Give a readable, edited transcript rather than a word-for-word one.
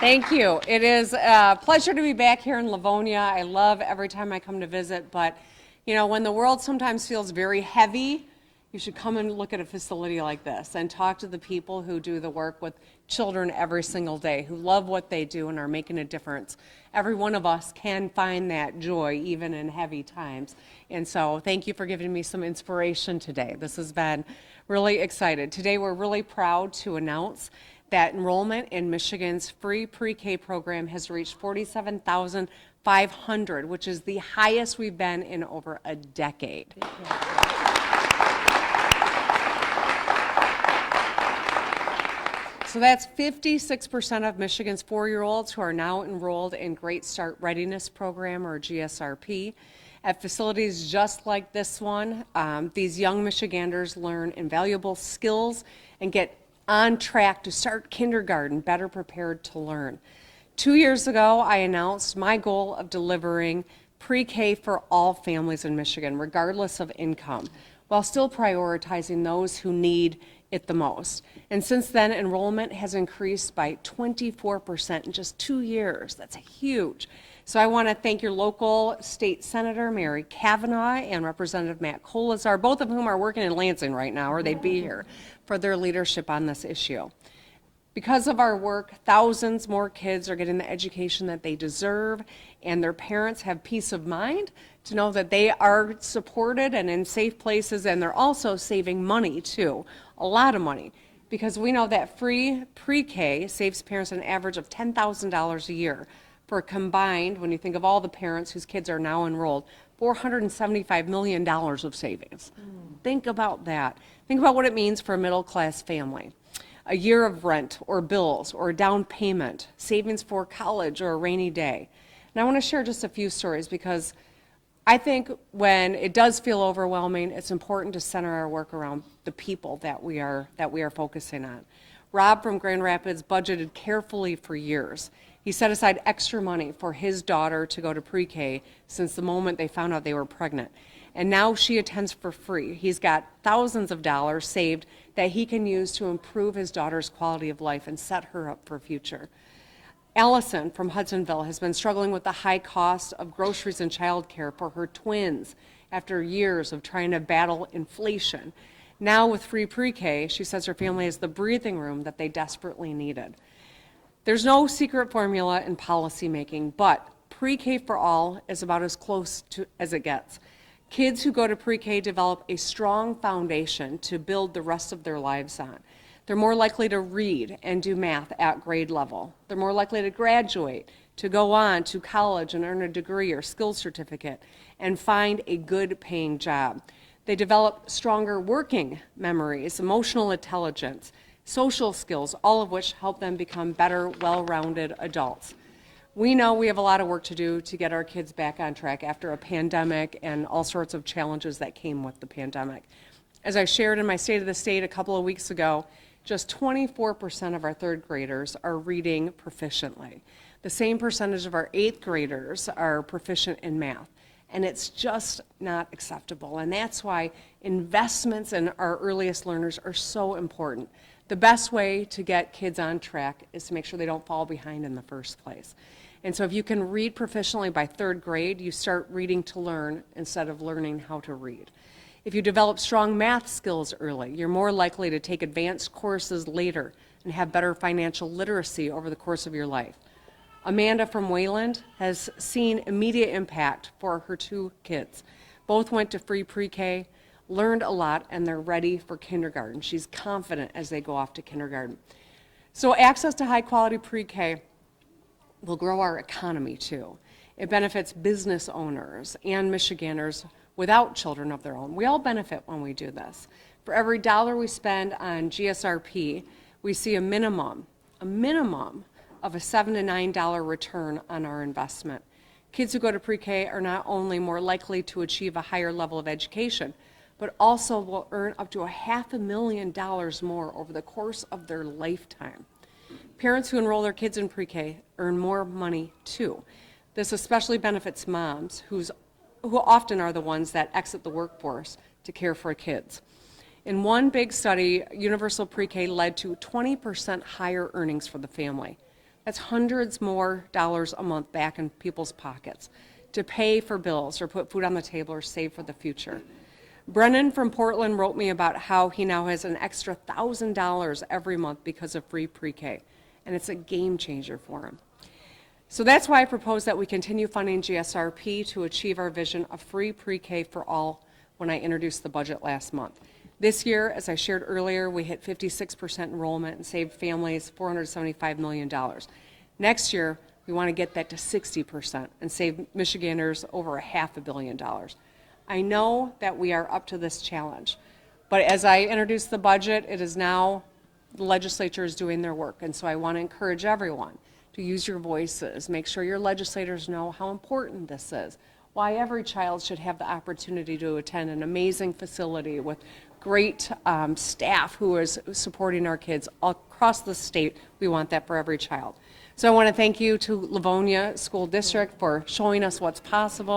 Thank you. It is a pleasure to be back here in Livonia. I love every time I come to visit, but when the world sometimes feels very heavy, you should come and look at a facility like this and talk to the people who do the work with children every single day, who love what they do and are making a difference. Every one of us can find that joy even in heavy times. And so thank you for giving me some inspiration today. This has been really excited. Today we're really proud to announce that enrollment in Michigan's free pre-K program has reached 47,500, which is the highest we've been in over a decade. So that's 56% of Michigan's 4-year-olds who are now enrolled in Great Start Readiness Program, or GSRP. At facilities just like this one, these young Michiganders learn invaluable skills and get on track to start kindergarten better prepared to learn. 2 years ago, I announced my goal of delivering pre-K for all families in Michigan, regardless of income, while still prioritizing those who need it the most. And since then, enrollment has increased by 24% in just 2 years. That's huge. So I want to thank your local state senator, Mary Kavanaugh, and Representative Matt Kolazar, both of whom are working in Lansing right now, or they'd be here, for their leadership on this issue. Because of our work, thousands more kids are getting the education that they deserve, and their parents have peace of mind to know that they are supported and in safe places, and they're also saving money too, a lot of money, because we know that free pre-K saves parents an average of $10,000 a year for a combined, when you think of all the parents whose kids are now enrolled, $475 million of savings. Think about that. Think about what it means for a middle-class family. A year of rent or bills or a down payment, savings for college or a rainy day. And I want to share just a few stories because I think when it does feel overwhelming, it's important to center our work around the people that we are focusing on. Rob from Grand Rapids budgeted carefully for years. He set aside extra money for his daughter to go to pre-K since the moment they found out they were pregnant. And now she attends for free. He's got thousands of dollars saved that he can use to improve his daughter's quality of life and set her up for a future. Allison from Hudsonville has been struggling with the high cost of groceries and childcare for her twins after years of trying to battle inflation. Now with free pre-K, she says her family has the breathing room that they desperately needed. There's no secret formula in policy making, but pre-K for all is about as close to as it gets. Kids who go to pre-K develop a strong foundation to build the rest of their lives on. They're more likely to read and do math at grade level. They're more likely to graduate, to go on to college and earn a degree or skills certificate and find a good paying job. They develop stronger working memories, emotional intelligence, social skills, all of which help them become better, well-rounded adults. We know we have a lot of work to do to get our kids back on track after a pandemic and all sorts of challenges that came with the pandemic. As I shared in my State of the State a couple of weeks ago, just 24% of our third graders are reading proficiently. The same percentage of our eighth graders are proficient in math. And it's just not acceptable. And that's why investments in our earliest learners are so important. The best way to get kids on track is to make sure they don't fall behind in the first place. And so if you can read proficiently by third grade, you start reading to learn instead of learning how to read. If you develop strong math skills early, you're more likely to take advanced courses later and have better financial literacy over the course of your life. Amanda from Wayland has seen immediate impact for her 2 kids. Both went to free pre-K, learned a lot, and they're ready for kindergarten. She's confident as they go off to kindergarten. So access to high quality pre-K will grow our economy too. It benefits business owners and Michiganders without children of their own. We all benefit when we do this. For every dollar we spend on GSRP, we see a minimum of a $7 to $9 return on our investment. Kids who go to pre-K are not only more likely to achieve a higher level of education, but also will earn up to $500,000 more over the course of their lifetime. Parents who enroll their kids in pre-K earn more money too. This especially benefits moms who often are the ones that exit the workforce to care for kids. In one big study, universal pre-K led to 20% higher earnings for the family. That's hundreds more dollars a month back in people's pockets to pay for bills or put food on the table or save for the future. Brennan from Portland wrote me about how he now has an extra $1,000 every month because of free pre-K, and it's a game changer for him. So that's why I propose that we continue funding GSRP to achieve our vision of free pre-K for all when I introduced the budget last month. This year, as I shared earlier, we hit 56% enrollment and saved families $475 million. Next year, we want to get that to 60% and save Michiganders over $500 million. I know that we are up to this challenge, but as I introduce the budget, it is now the legislature is doing their work, and so I want to encourage everyone to use your voices, make sure your legislators know how important this is, why every child should have the opportunity to attend an amazing facility with great staff who is supporting our kids all across the state. We want that for every child. So I want to thank you to Livonia School District for showing us what's possible.